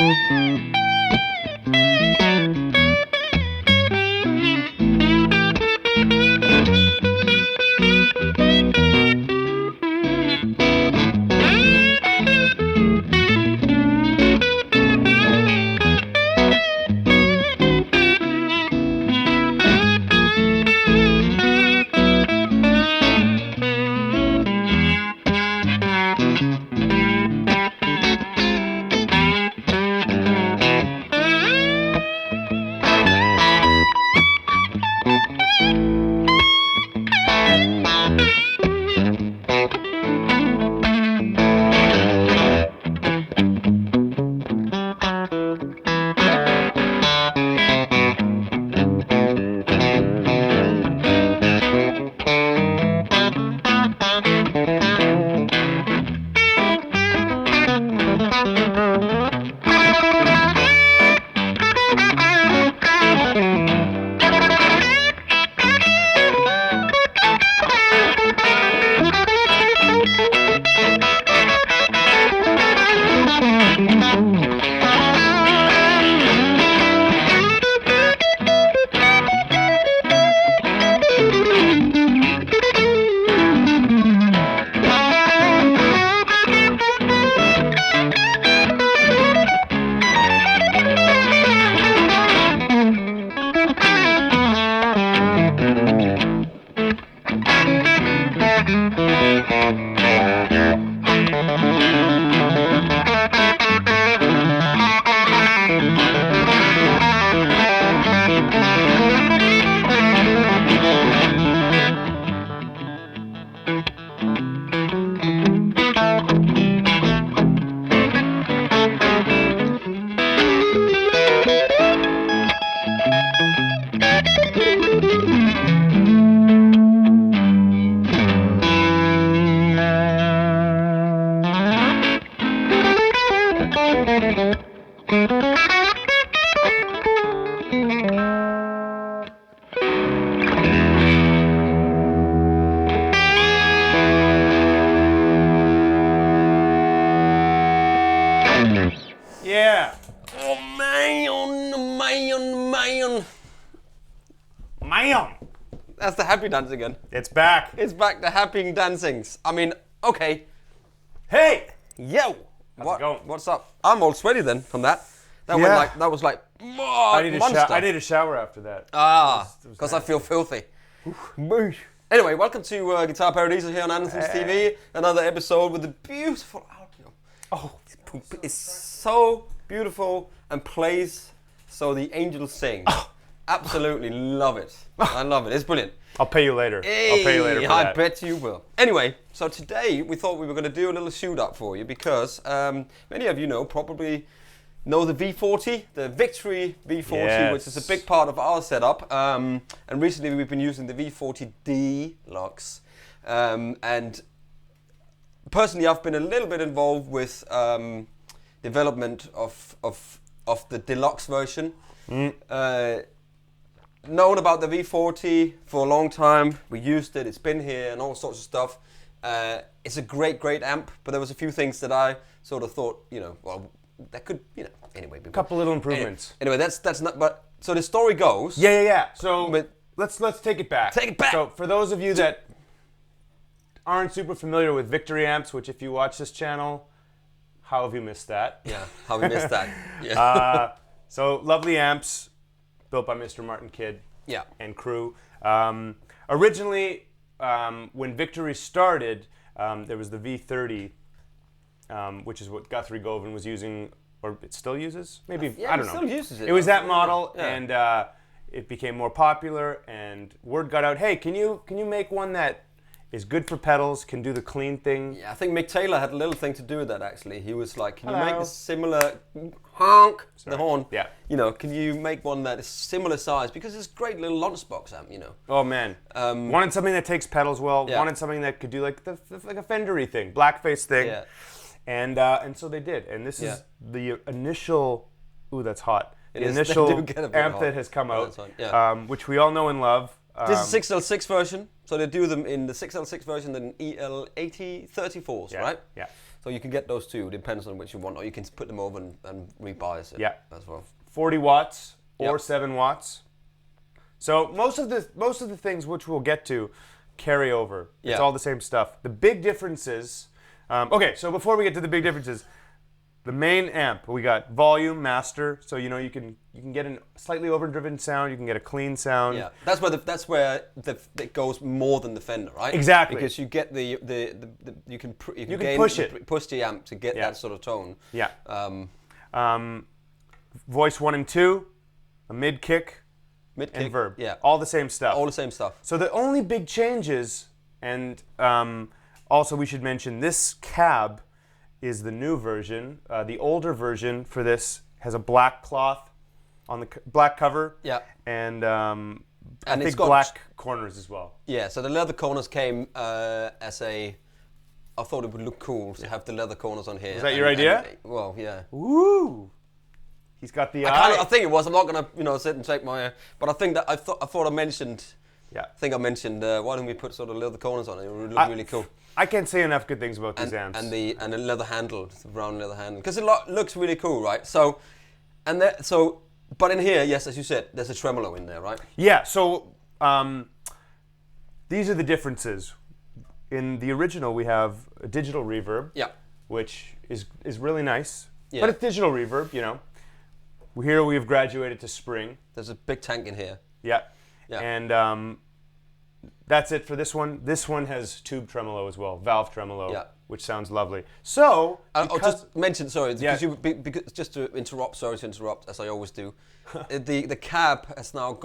Yeah. Oh man. That's the happy dance again. It's back. It's back to happy dancings. I mean, okay. Hey. Yo. How's it going? What's up? I'm all sweaty then from that. That was like I need a shower after that. Because I feel filthy. Anyway, welcome to Guitar Paradiso here on Andertons TV. Another episode with the beautiful audio. Oh, it's so beautiful and plays so the angels sing. Oh. Absolutely love it. I love it. It's brilliant. I'll pay you later. Hey, I'll pay you later for that. I bet you will. Anyway, so today we thought we were going to do a little shoot up for you because many of you probably know the V40, the Victory V40, yes, which is a big part of our setup. And recently we've been using the V40D Deluxe. And personally, I've been a little bit involved with development of the deluxe version. Known about the V40 for a long time. We used it, it's been here and all sorts of stuff. It's a great amp, but there was a few things that I sort of thought, well, that could, anyway. A couple little improvements. Anyway, that's not, but, so the story goes. Yeah. So, let's take it back. Take it back. So, for those of you that aren't super familiar with Victory amps, which if you watch this channel, how have you missed that? Yeah, how have we missed that? Yeah. So, lovely amps, built by Mr. Martin Kidd and crew. Originally, when Victory started, there was the V30, which is what Guthrie Govan was using, or it still uses? Maybe, I don't know. Still uses it. It was that model, and it became more popular, and word got out, hey, can you make one that is good for pedals, can do the clean thing? Yeah, I think Mick Taylor had a little thing to do with that, actually. He was like, can you make a similar honk, the horn? Yeah. Can you make one that is similar size? Because it's a great little lunchbox amp, Oh, man. Wanted something that takes pedals well. Yeah. Wanted something that could do like a Fender-y thing, blackface thing. Yeah. And so they did. And this is the initial, ooh, that's hot. It the is, initial they do get a bit amp hot. that has come out, Yeah. which we all know and love. This is 6L6 version, so they do them in the 6L6 version and EL8034s, right? Yeah. So you can get those two, depends on which you want, or you can put them over and rebias it as well. 40 watts or 7 watts. So most of the things which we'll get to carry over. It's all the same stuff. The big differences. Okay, so before we get to the big differences, the main amp, we got volume, master. So you can get a slightly overdriven sound. You can get a clean sound. Yeah, that's where it goes more than the Fender, right? Exactly. Because you get you can push the amp to get that sort of tone. Yeah. Voice 1 and 2, a mid kick, and verb. Yeah. All the same stuff. All the same stuff. So the only big changes, and also we should mention this cab is the new version. The older version for this has a black cloth on the black cover. Yeah. And I think it's got black corners as well. Yeah. So the leather corners came as a. I thought it would look cool to have the leather corners on here. Is that your idea? Well, yeah. Woo! He's got the eye. I think it was. I'm not gonna sit and shake my. But I think that I thought I mentioned. Yeah. I think I mentioned. Why don't we put sort of leather corners on it? It would look really cool. I can't say enough good things about these amps. And the leather handle, the brown leather handle, because it looks really cool, right? So, but in here, yes, as you said, there's a tremolo in there, right? Yeah. So these are the differences. In the original, we have a digital reverb. Yeah. Which is really nice. Yeah. But it's digital reverb, Here we've graduated to spring. There's a big tank in here. Yeah. Yeah. And that's it for this one. This one has tube tremolo as well, valve tremolo, which sounds lovely. So I'll just mention, because just to interrupt, sorry to interrupt, as I always do. the cab is now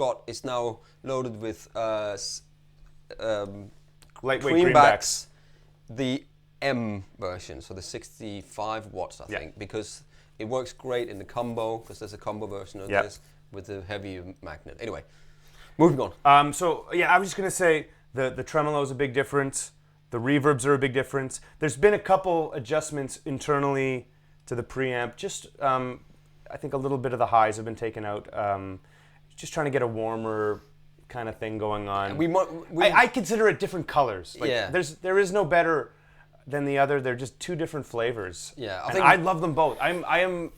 loaded with lightweight greenbacks. The M version, so the 65 watts, I think, because it works great in the combo, because there's a combo version of this with the heavy magnet. Anyway, moving on. I was just going to say the tremolo is a big difference. The reverbs are a big difference. There's been a couple adjustments internally to the preamp. Just, I think a little bit of the highs have been taken out. Just trying to get a warmer kind of thing going on. I consider it different colors. There is no better than the other. They're just two different flavors. Yeah, I love them both. I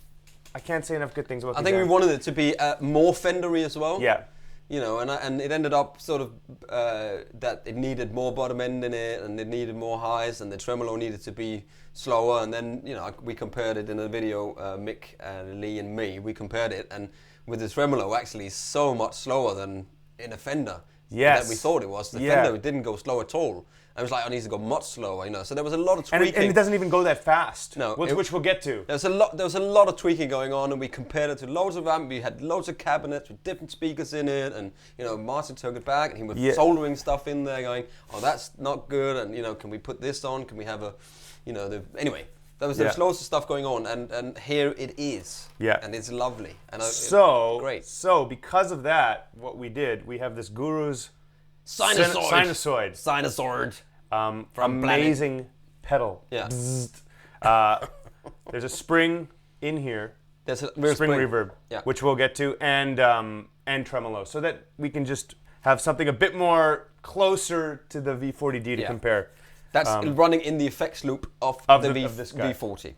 can't say enough good things about. I think we wanted it to be more Fendery as well. Yeah. And it ended up sort of that it needed more bottom end in it, and it needed more highs, and the tremolo needed to be slower. And then we compared it in a video, Mick and Lee and me. We compared it, and with the tremolo actually so much slower than in a Fender. Yes. That we thought it was. The Fender didn't go slow at all. I was like, I need to go much slower, So there was a lot of tweaking. And it doesn't even go that fast. No, which we'll get to. There was a lot of tweaking going on, and we compared it to loads of amp. We had loads of cabinets with different speakers in it, and Martin took it back, and he was soldering stuff in there, going, "Oh, that's not good," and can we put this on? Can we have a, anyway. There was loads of stuff going on, and here it is. Yeah. And it's lovely. And great. So because of that, what we did, we have this Guru's Sinusoid. Amazing pedal. Yeah. There's a spring in here. There's a spring reverb, which we'll get to, and tremolo, so that we can just have something a bit more closer to the V40D to compare. That's running in the effects loop of the V40.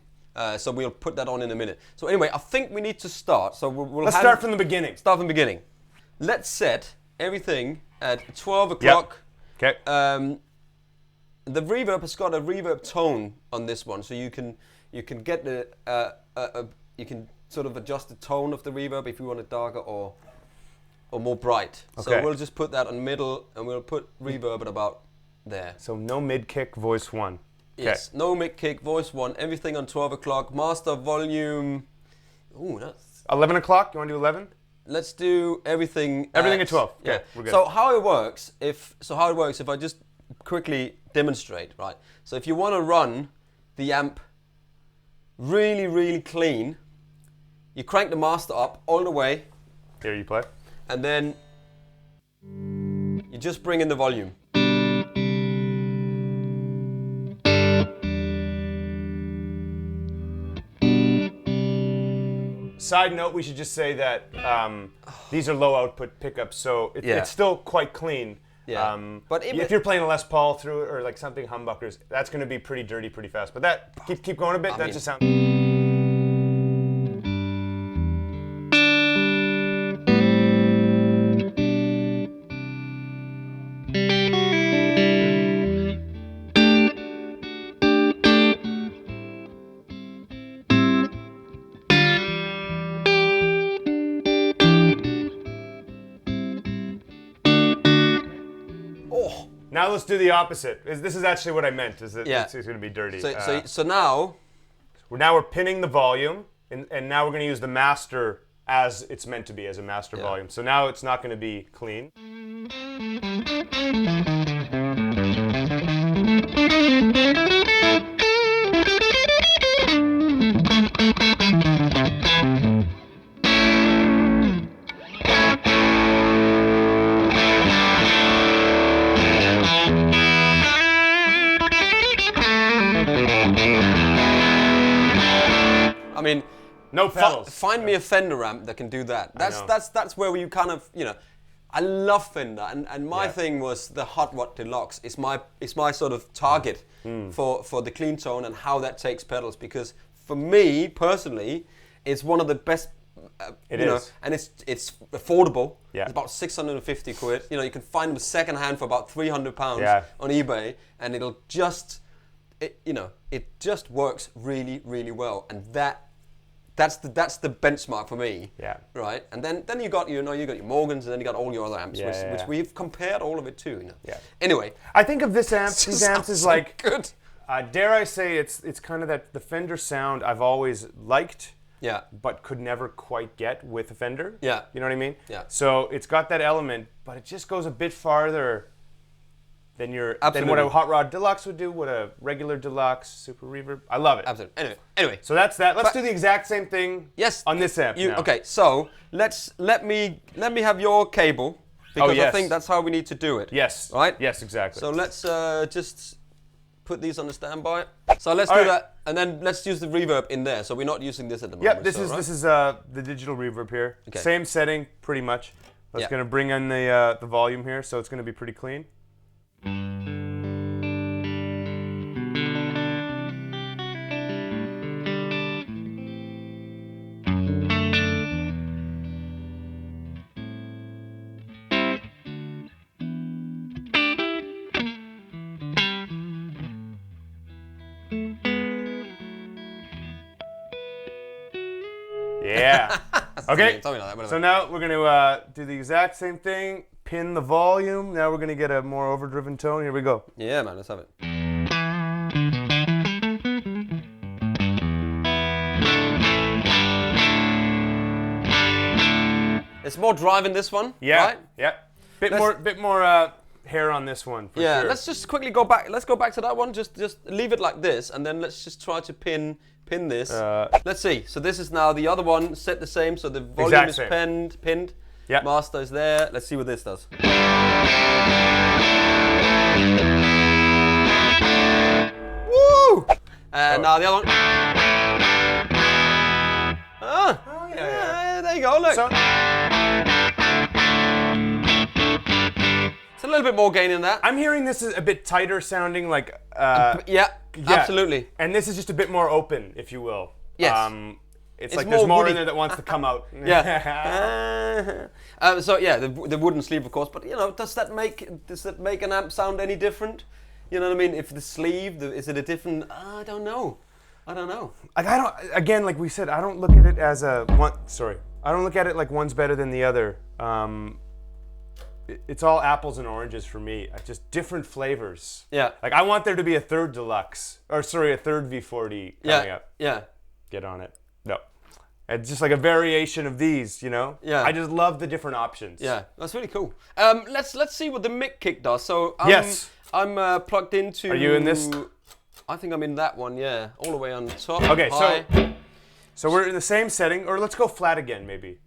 So we'll put that on in a minute. So anyway, I think we need to start. So let's start from the beginning. Start from the beginning. Let's set everything at 12 o'clock. Yep. Okay. The reverb has got a reverb tone on this one, so you can get the you can sort of adjust the tone of the reverb if you want it darker or more bright. Okay. So we'll just put that on middle, and we'll put reverb at about there. So no mid kick, voice 1. Yes, no mid kick, voice 1, everything on 12 o'clock. Master volume. Ooh, that's 11 o'clock. You want to do 11? Let's do everything. Everything at 12. Yeah. Okay, we're good. So how it works? If I just quickly demonstrate, right? So if you want to run the amp really, really clean, you crank the master up all the way. Here you play. And then you just bring in the volume. Side note, we should just say that these are low output pickups, so it's still quite clean. Yeah. But if you're playing a Les Paul through it or like something humbuckers, that's going to be pretty dirty pretty fast. But that keep going a bit. That just sounds. Now let's do the opposite. This is actually what I meant. Is that it's going to be dirty. So now we're pinning the volume, and now we're going to use the master as it's meant to be, as a master volume. So now it's not going to be clean. I mean, no pedals. Find me a Fender amp that can do that. That's where you kind of, you know, I love Fender, and my thing was the Hot Rod Deluxe. It's my sort of target for the clean tone and how that takes pedals, because for me personally, it's one of the best. It is, and it's affordable. Yeah. It's about 650 quid. You know, you can find them second hand for about 300 pounds on eBay, and it'll just, it just works really, really well, and that's the benchmark for me. Yeah. Right. And then you got your Morgans, and then you got all your other amps, which we've compared all of it to. You know. Yeah. Anyway, I think of these amps is like good. Dare I say it's kind of that the Fender sound I've always liked. Yeah. But could never quite get with a Fender. Yeah. You know what I mean? Yeah. So it's got that element, but it just goes a bit farther than what a Hot Rod Deluxe would do, what a regular Deluxe, Super Reverb. I love it. Absolutely. Anyway. So that's that. Let's do the exact same thing on this amp now. Okay, so let me have your cable, because I think that's how we need to do it. Yes. Right? Yes, exactly. So let's just put these on the standby. So let's do that, and then let's use the reverb in there. So we're not using this at the moment. Yep, this is the digital reverb here. Okay. Same setting, pretty much. That's going to bring in the volume here, so it's going to be pretty clean. Yeah. Okay. So now we're going to do the exact same thing. Pin the volume. Now we're going to get a more overdriven tone. Here we go. Yeah, man. Let's have it. It's more drive in this one. Yeah. Right? Yeah. Bit more hair on this one. For sure. Let's just quickly go back. Let's go back to that one. Just leave it like this, and then let's just try to pin this. Let's see. So this is now the other one set the same. So the volume is pinned. Yeah. Master is there. Let's see what this does. Woo! And now the other one. There you go. Look. It's a little bit more gain in that. I'm hearing this is a bit tighter sounding, like. Absolutely. And this is just a bit more open, if you will. Yes. It's like there's more in there that wants to come out. Yeah. So yeah, the wooden sleeve, of course. But you know, does that make an amp sound any different? You know what I mean? If the sleeve, is it a different? I don't know. Like again, like we said, I don't look at it as a one. Sorry, I don't look at it like one's better than the other. It's all apples and oranges for me. Just different flavors. Yeah. Like I want there to be a third Deluxe, a third V40 coming up. Yeah. Get on it. No. It's just like a variation of these, you know? Yeah. I just love the different options. Yeah, that's really cool. Let's see what the mic kick does. So I'm plugged into. Are you in this? I think I'm in that one. Yeah, all the way on top. Okay, so we're in the same setting, or let's go flat again, maybe.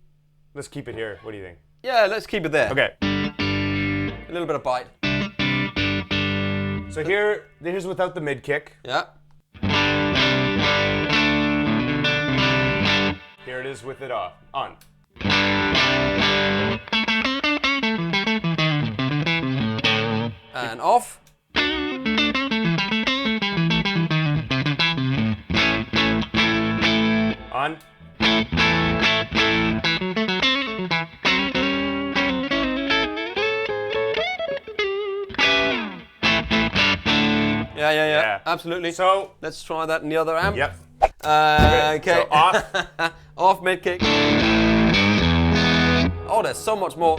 Let's keep it here. What do you think? Yeah, let's keep it there. Okay. A little bit of bite. So here's without the mid kick. Yeah. Here it is with it on. And off. On. Yeah. Absolutely. So let's try that in the other amp. Yep. Okay. So off. Off mid kick. Oh, there's so much more.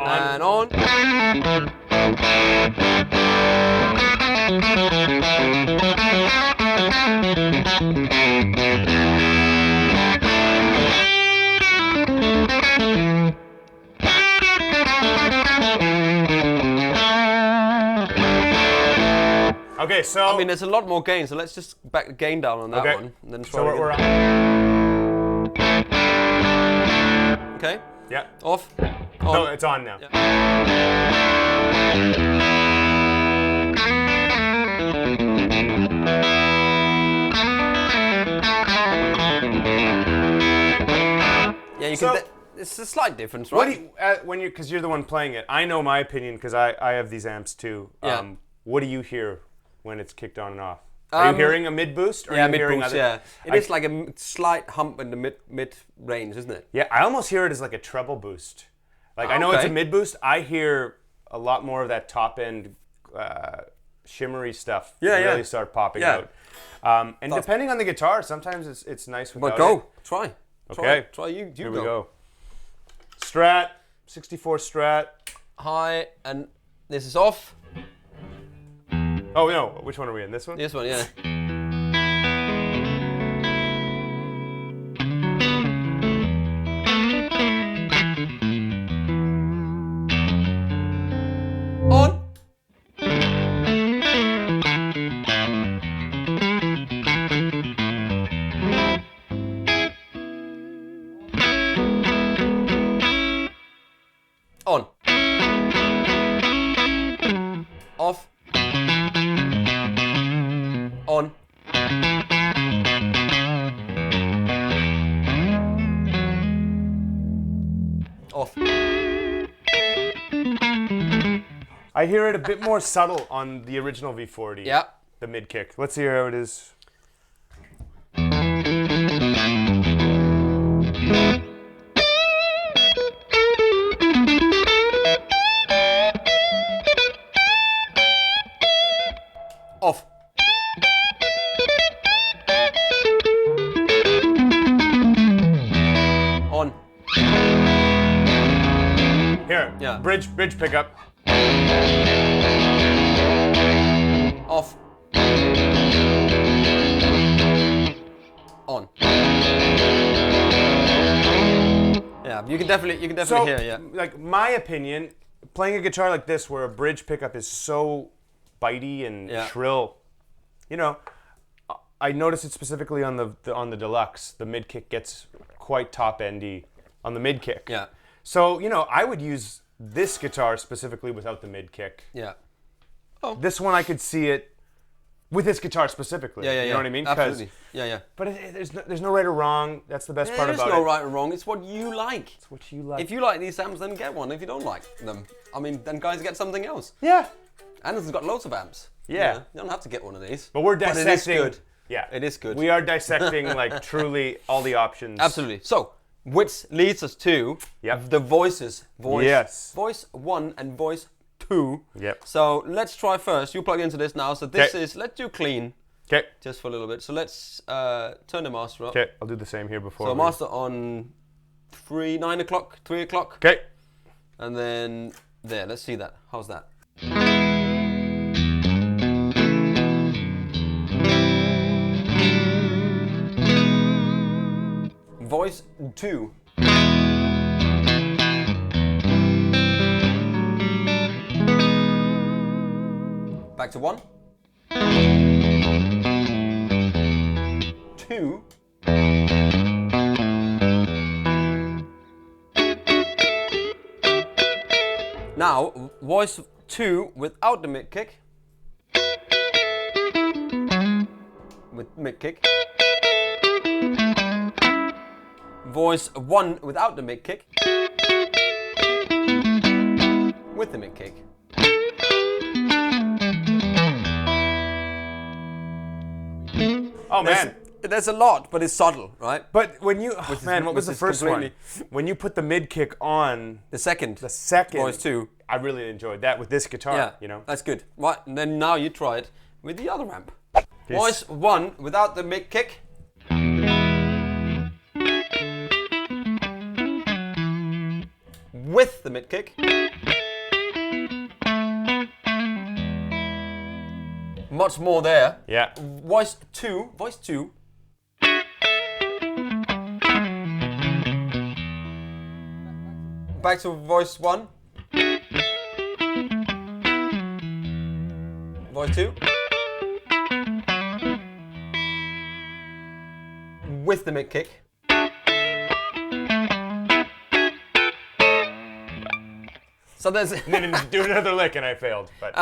And on. Okay, so I mean, there's a lot more gain, so let's just back the gain down on that one, and then try so it we're again. on. Okay. Yeah. Off. On. No, it's on now. Yeah. Yeah, you can. It's a slight difference, right? What do you, when you, because you're the one playing it, I know my opinion because I have these amps too. Yeah. What do you hear when it's kicked on and off? Are you hearing a mid boost? Or yeah, are you mid hearing boost. other, Yeah, it is like a slight hump in the mid range, isn't it? Yeah, I almost hear it as like a treble boost. Like I know it's a mid boost. I hear a lot more of that top end shimmery stuff. Really start popping out. And depending on the guitar, sometimes it's nice without But go it. try. Okay. Try you. Here we go. Strat, 64 Strat. High, and this is off. Oh no, which one are we in? This one? This one, yeah. On. On. Off. On. Off. I hear it a bit more subtle on the original V40. Yeah. The mid kick. Let's hear how it is. Off. On. Here. Yeah. Bridge pickup. Off. On. Yeah, you can definitely hear, yeah. Like my opinion, playing a guitar like this where a bridge pickup is so bitey and shrill, you know, I notice it specifically on the Deluxe. The mid kick gets quite top endy on the mid kick. Yeah. So, you know, I would use this guitar specifically without the mid kick. Yeah. Oh. This one I could see it with this guitar specifically. Yeah. You know what I mean? Absolutely. Yeah. But there's no right or wrong. That's the best part about it. There's no right or wrong. It's what you like. It's what you like. If you like these amps, then get one. If you don't like them, I mean, then guys get something else. Yeah. Anderton's got loads of amps. Yeah. You don't have to get one of these. But we're dissecting. But it is good. Yeah. It is good. We are dissecting like truly all the options. Absolutely. So, which leads us to the voices. Voice 1 and voice 2. Yep. So let's try first. You plug into this now. So this is, let's do clean. Okay. Just for a little bit. So let's turn the master up. Okay, I'll do the same here before. So master on 9 o'clock, 3 o'clock. Okay. And then there, let's see that. How's that? Voice 2. Back to 1. 2. Now, voice 2 without the mid kick. With mid kick. Voice 1 without the mid kick. With the mid kick. Oh man, there's a lot, but it's subtle, right? but when you what was the first one? When you put the mid kick on The second voice 2, I really enjoyed that with this guitar. yeah, You know, that's good. Right, and then now you try it with the other amp. Peace. Voice 1 without the mid kick. With the mid kick. Much more there. Yeah. Voice 2. Back to voice 1. Voice 2. With the mid kick. So there's Do another lick and I failed. But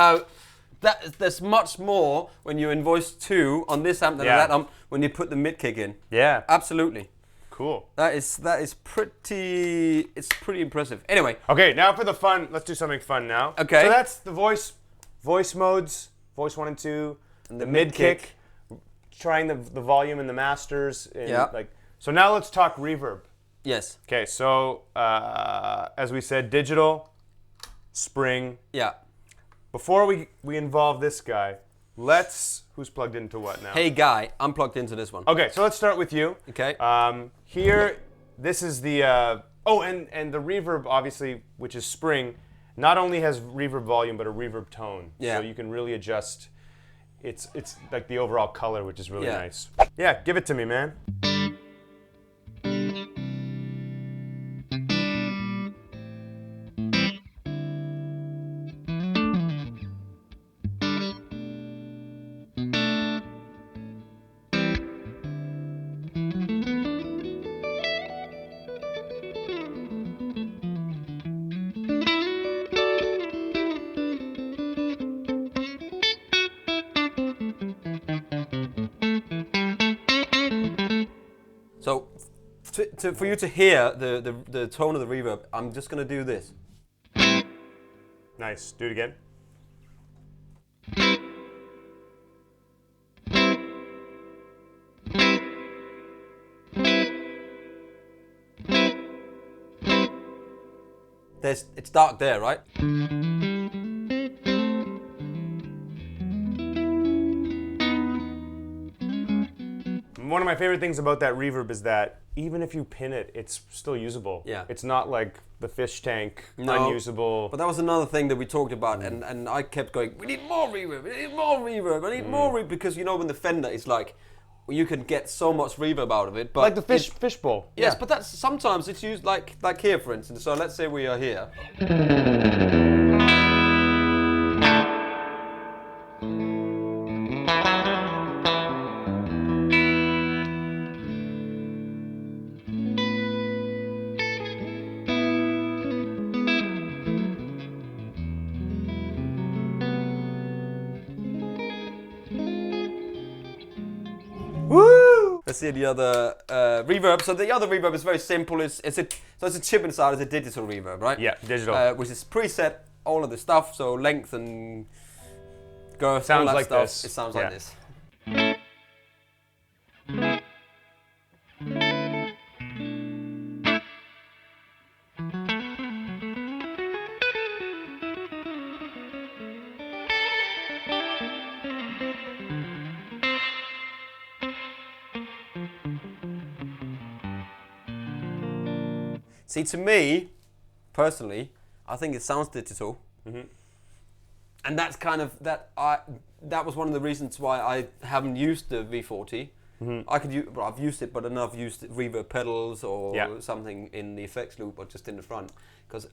there's much more when you're in voice 2 on this amp than on that amp when you put the mid kick in. yeah, Absolutely. cool. That is pretty impressive. Anyway, Okay, now for the fun. Let's do something fun now. Okay. So that's the voice modes, voice 1 and 2, And the the mid mid kick, kick. trying the volume and the masters. And Yeah. So now let's talk reverb. yes. Okay, so as we said, digital, spring. Yeah. Before we involve this guy, who's plugged into what now? Hey guy, I'm plugged into this one. Okay, so let's start with you. Okay. Here, this is the and the reverb, obviously, which is spring, not only has reverb volume but a reverb tone. Yeah. So you can really adjust. It's like the overall color, which is really Yeah. nice. Yeah, give it to me, man. So, for you to hear the tone of the reverb, I'm just gonna do this. Nice. Do it again. It's dark there, right? One of my favorite things about that reverb is that even if you pin it, it's still usable. Yeah. It's not like the fish tank, No. unusable. But that was another thing that we talked about, and I kept going, we need more reverb, we need more reverb, I need more reverb, because you know when the Fender is like, you can get so much reverb out of it. But Like the fishbowl. Yes, Yeah. but that's sometimes it's used like here, for instance. So let's say we are here. Woo! Let's see the other reverb. So the other reverb is very simple. It's a chip inside. It's a digital reverb, right? Yeah, digital. Which is preset all of the stuff. So length and girth. Sounds all that like stuff. this. It sounds Yeah. like this. See, to me, personally, I think it sounds digital, and that's kind of that was one of the reasons why I haven't used the V40. I could use, well, I've used it, but then I've used reverb pedals or something in the effects loop or just in the front, because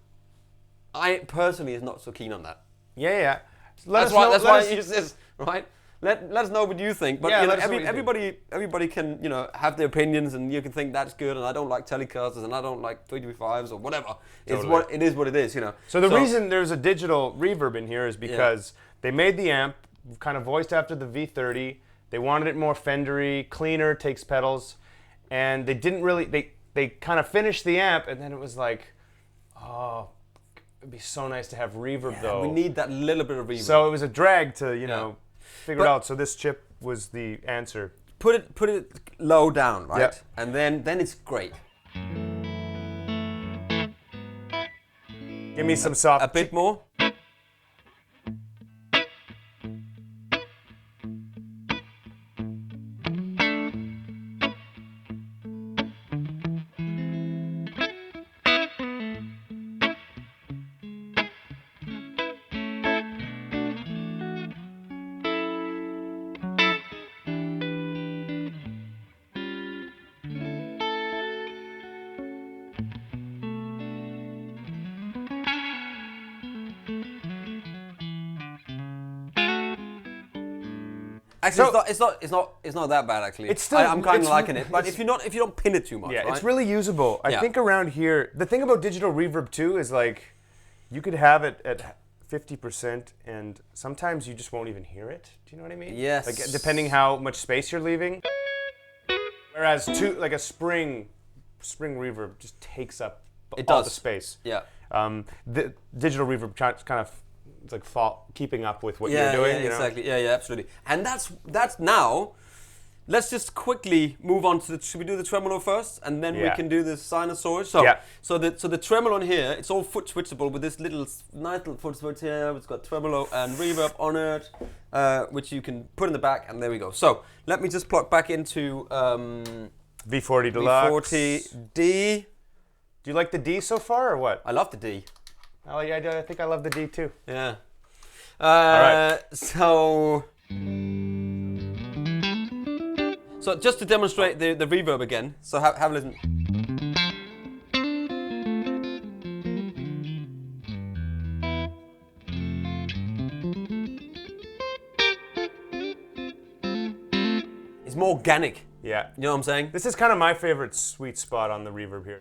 I personally is not so keen on that. Yeah. That's why I use this, right? Let us know what you think. But Yeah, you know, let us know what you think. everybody can have their opinions, and you can think that's good, and I don't like telecasters, and I don't like 3V5s or whatever. Totally. It is what it is, So the reason there's a digital reverb in here is because they made the amp kind of voiced after the V30. They wanted it more Fendery, cleaner, takes pedals, and they didn't really they kind of finished the amp, and then it was like, oh, it'd be so nice to have reverb though. We need that little bit of reverb. So it was a drag to figure it out. So this chip was the answer. Put it low down, right? Yep. And then it's great. Give me some soft. A bit more. Actually, it's not that bad. Actually, it's still, I'm kind of liking it. But if you don't pin it too much, yeah, right? it's really usable. I think around here, the thing about digital reverb too is like, you could have it at 50%, and sometimes you just won't even hear it. Do you know what I mean? Yes. Like depending how much space you're leaving. Whereas like a spring reverb just takes up all the space. Yeah. The digital reverb kind of. It's like keeping up with what you're doing. Yeah, exactly. Yeah, absolutely. And that's now. Let's just quickly move on to should we do the tremolo first, and then we can do the sinusoid. So the tremolo on here, it's all foot switchable with this nice little foot switch here. It's got tremolo and reverb on it, which you can put in the back, and there we go. So let me just plug back into V40 Deluxe. V40D. Do you like the D so far, or what? I love the D. Oh yeah, I think I love the D too. Yeah. All right. So just to demonstrate the reverb again. So have a listen. It's more organic. Yeah. You know what I'm saying? This is kind of my favorite sweet spot on the reverb here.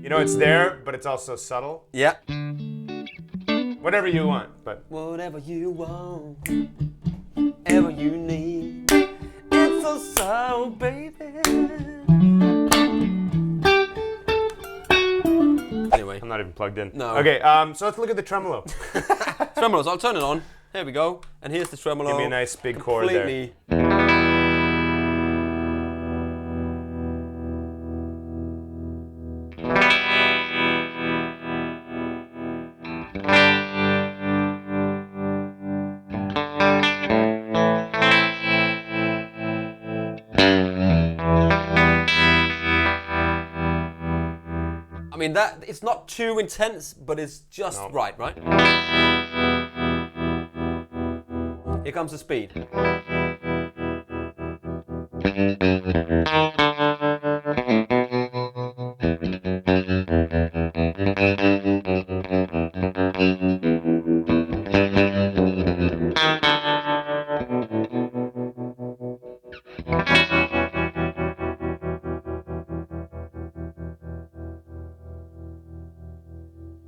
You know, it's there, but it's also subtle. Yeah. Whatever you want, but... Whatever you want, whatever you need, it's so subtle, baby. Anyway. I'm not even plugged in. No. Okay, so let's look at the tremolo. Tremolos, I'll turn it on. Here we go. And here's the tremolo. Give me a nice big chord there. I mean, it's not too intense, but it's just right? Here comes the speed.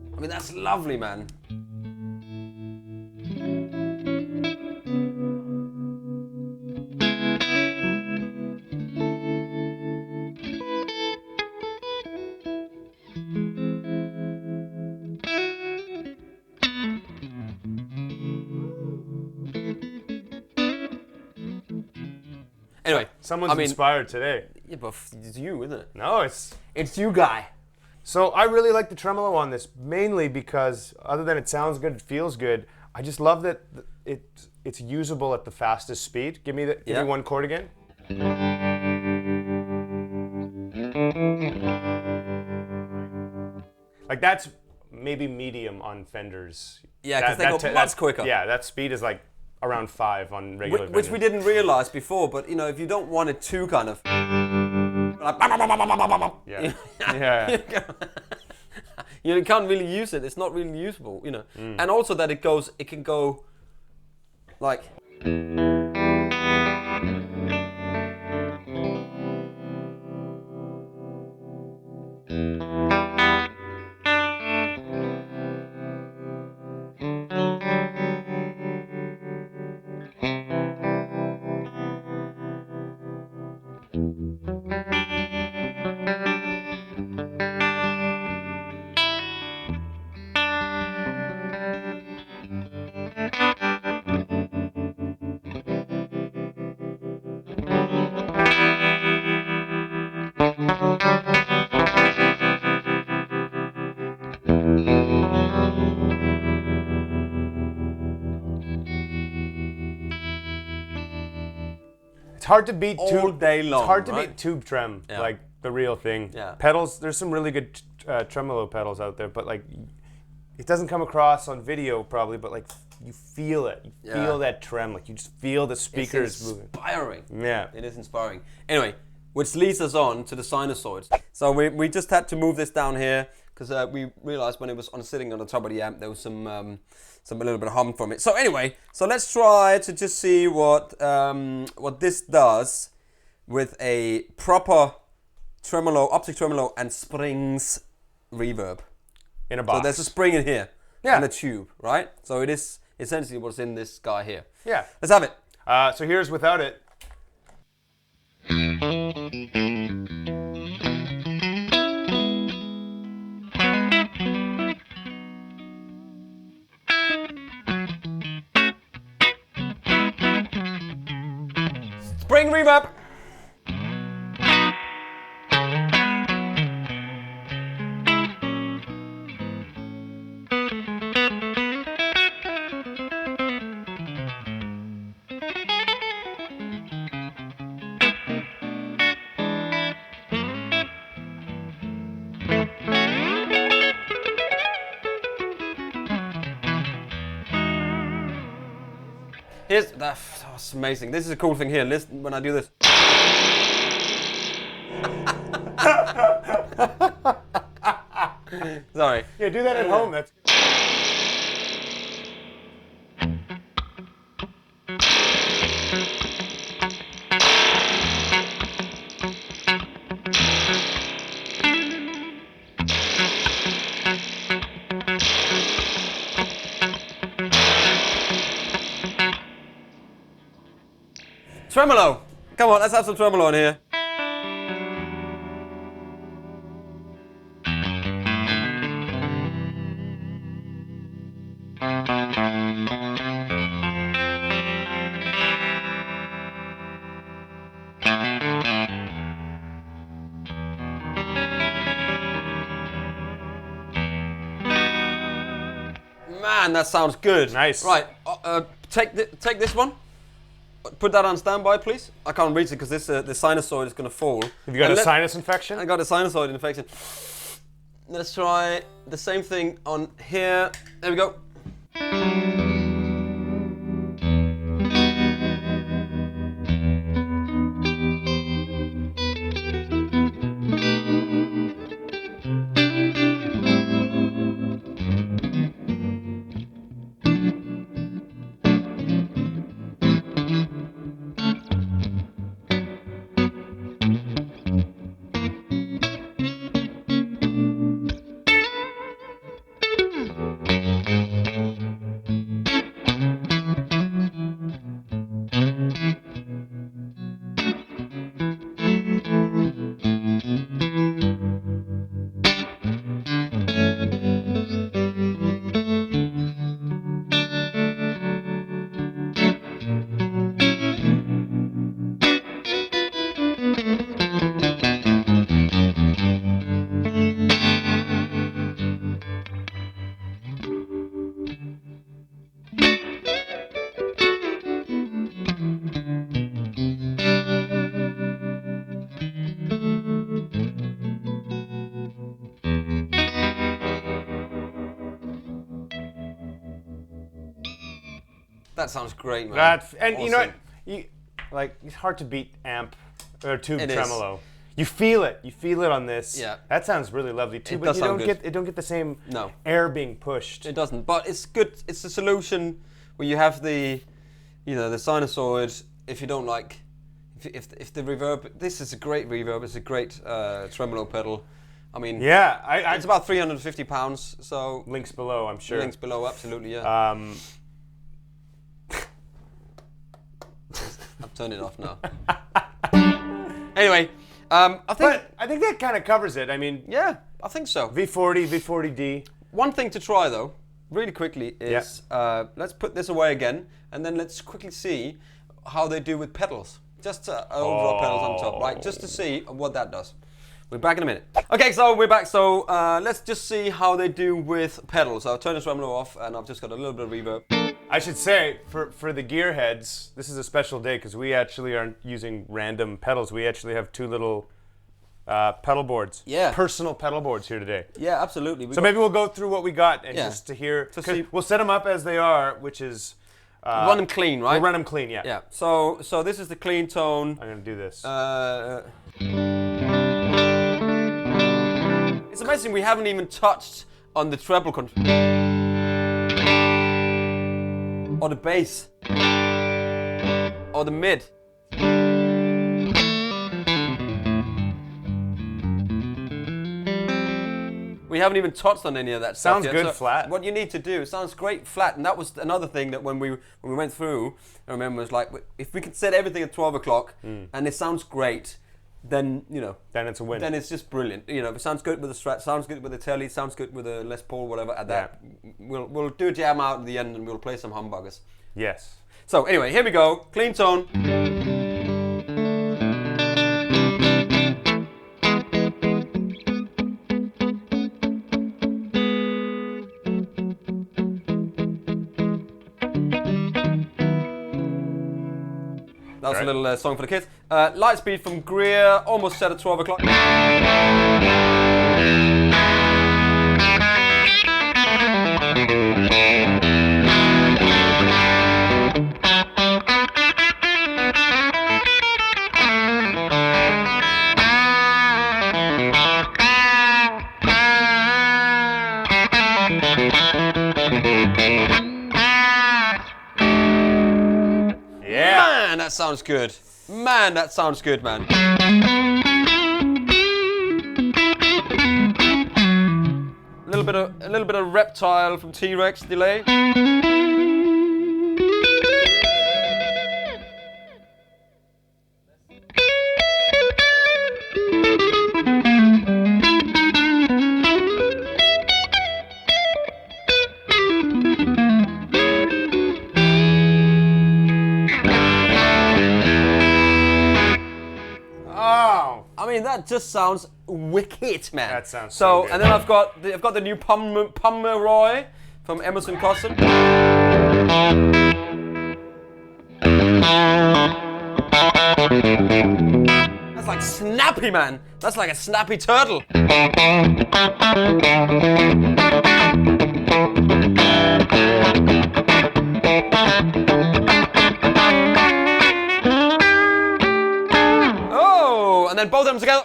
I mean, that's lovely, man. Anyway, someone's inspired today. Yeah, but it's you, isn't it? No, it's you, guy. So I really like the tremolo on this, mainly because other than it sounds good, it feels good. I just love that it's usable at the fastest speed. Give me one chord again. Like that's maybe medium on Fenders. Yeah, because they go much quicker. Yeah, that speed is like around 5 on regular Fenders. Which we didn't realize before, but if you don't want it too kind of yeah. You can't really use it. It's not really usable, And also that it can go like. hard to beat all day long. It's hard to right? beat tube trem, Yeah. like the real thing. Yeah. Pedals, there's some really good tremolo pedals out there, but like it doesn't come across on video probably, but like you feel it. You feel that trem, like you just feel the speakers moving. It's inspiring. Yeah. It is inspiring. Anyway, which leads us on to the Sinusoids. So we just had to move this down here because we realized when it was sitting on the top of the amp there was some a little bit of hum from it. So anyway, so let's try to just see what this does with a proper tremolo, optic tremolo and springs reverb. In a box. So there's a spring in here. Yeah. And a tube, right? So it is essentially what's in this guy here. Yeah. Let's have it. So here's without it. Spring reverb. That's amazing. This is a cool thing here. Listen when I do this. Sorry. Yeah, do that at home. That's Tremolo. Come on, let's have some tremolo in here. Man, that sounds good. Nice. Right, take this one. Put that on standby, please. I can't reach it because this the sinusoid is going to fall. Have you got a sinus infection? I got a sinusoid infection. Let's try the same thing on here. There we go. That sounds great, man. And awesome. you know what? It's hard to beat amp or tube It tremolo. is. You feel it. You feel it on this. Yeah. That sounds really lovely too. It but does you sound don't good. get the same No. air being pushed. It doesn't, but it's good. It's a solution where you have the sinusoid. If you don't like, if the reverb, this is a great reverb. It's a great tremolo pedal. I mean, yeah, it's about £350. So links below, I'm sure. Links below, absolutely, yeah. I've turned it off now. Anyway, I think that kind of covers it. I mean, yeah, I think so. V40, V40D. One thing to try though, really quickly, is let's put this away again, and then let's quickly see how they do with pedals. Just overall pedals on top, right? Just to see what that does. We're back in a minute. Okay, so we're back. So let's just see how they do with pedals. I'll turn the tremolo off, and I've just got a little bit of reverb. I should say, for the gearheads, this is a special day because we actually aren't using random pedals. We actually have 2 little pedal boards. Yeah. Personal pedal boards here today. Yeah, absolutely. So maybe we'll go through what we got and Yeah. just to hear. To see. We'll set them up as they are, which is. Run them clean, right? We'll run them clean, yeah. Yeah. So this is the clean tone. I'm gonna do this. It's amazing we haven't even touched on the treble control. Or the bass. Or the mid. We haven't even touched on any of that stuff Sounds yet. good So flat. What you need to do, it sounds great flat, and that was another thing that when we went through, I remember was like, if we could set everything at 12 o'clock and it sounds great, then then it's a win. Then it's just brilliant. If it sounds good with the Strat, sounds good with the Telly, sounds good with the Les Paul, whatever. At that, we'll do a jam out at the end and we'll play some humbuggers. Yes. So anyway, here we go. Clean tone. That was a little song for the kids. Light speed from Greer, almost set at 12 o'clock. Man, that sounds good. Man, that sounds good, man. A little bit of Reptile from T-Rex delay. That just sounds wicked, man. That sounds so good. And then I've got the new Pomeroy from Emerson Custom. That's like snappy, man. That's like a snappy turtle. And then both of them together.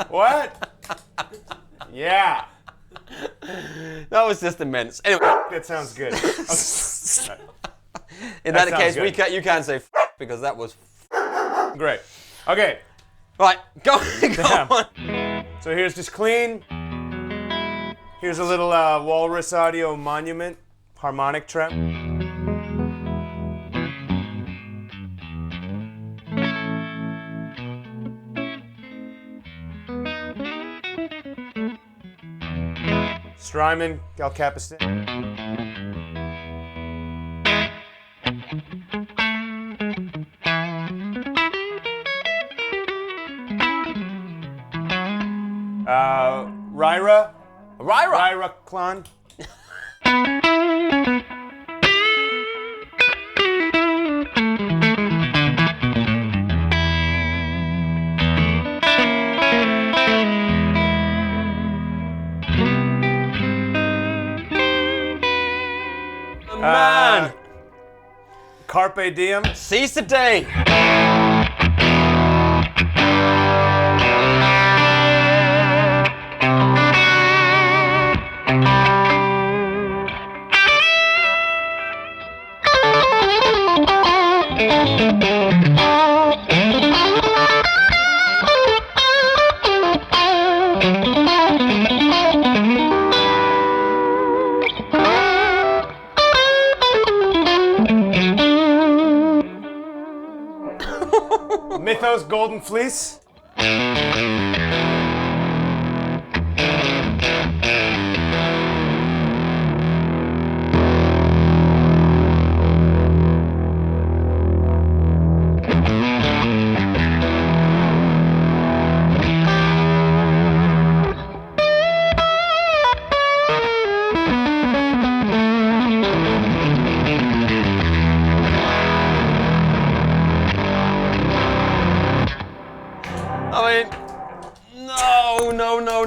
What? Yeah. That was just immense. Anyway. That sounds good. Okay. In that case, you can say because that was great. Okay. Right, go on. So here's just clean. Here's a little Walrus Audio Monument harmonic trap. Strymon, El Capistan. Ryra Clon. Man! Carpe Diem. Seize the day! Golden Fleece. I mean,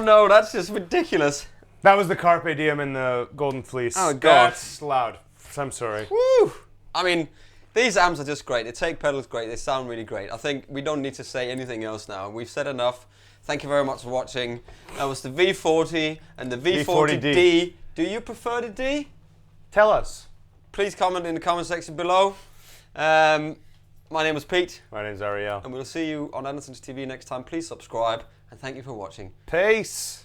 no, that's just ridiculous. That was the Carpe Diem and the Golden Fleece. Oh, God. That's loud. I'm sorry. Woo! I mean, these amps are just great. The take pedal's great. They sound really great. I think we don't need to say anything else now. We've said enough. Thank you very much for watching. That was the V40 and the V40D. Do you prefer the D? Tell us. Please comment in the comment section below. My name is Pete. My name's Ariel. And we'll see you on Andertons TV next time. Please subscribe and thank you for watching. Peace.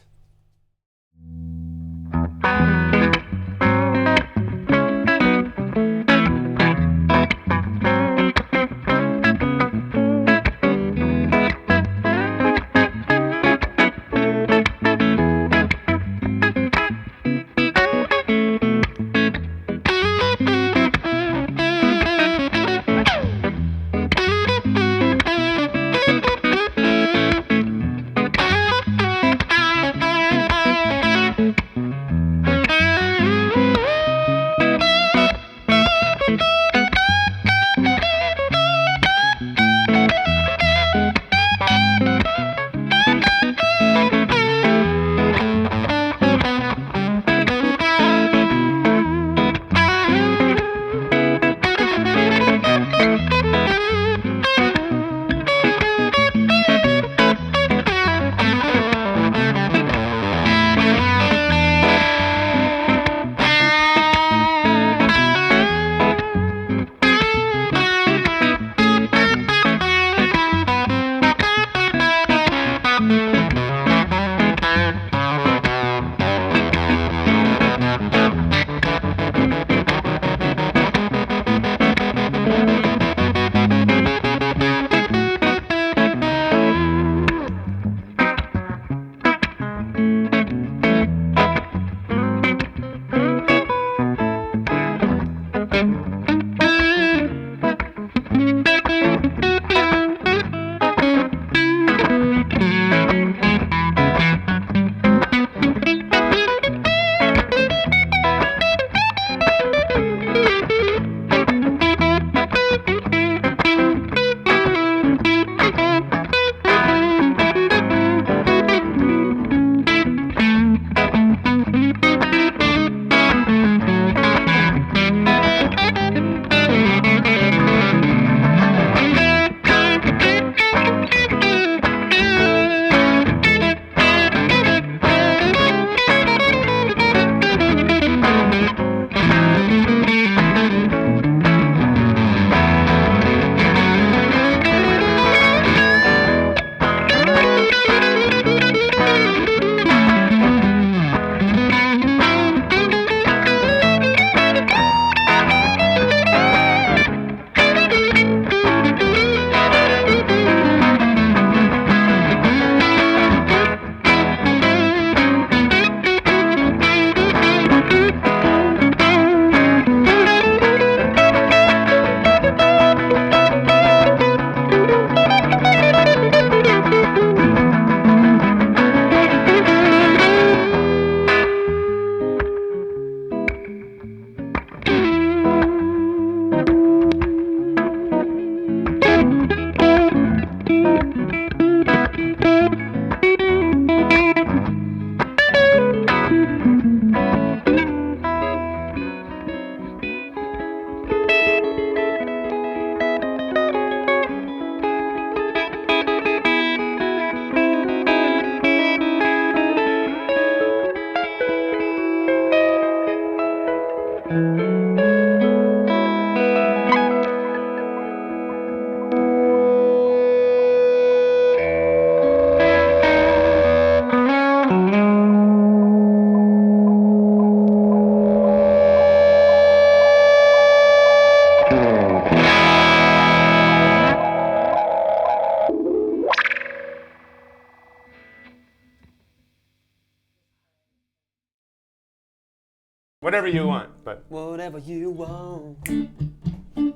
Whatever you want, but whatever you want,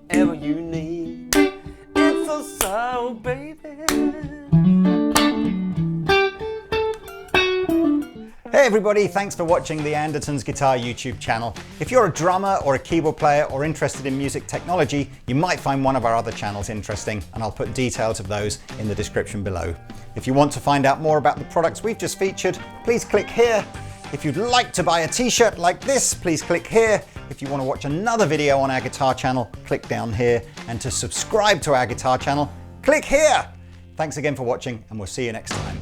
ever you need, it's a soul, baby. Hey everybody, thanks for watching the Andertons Guitar YouTube channel. If you're a drummer or a keyboard player or interested in music technology, you might find one of our other channels interesting, and I'll put details of those in the description below. If you want to find out more about the products we've just featured, please click here. If you'd like to buy a t-shirt like this, please click here. If you want to watch another video on our guitar channel, click down here. And to subscribe to our guitar channel, click here. Thanks again for watching, and we'll see you next time.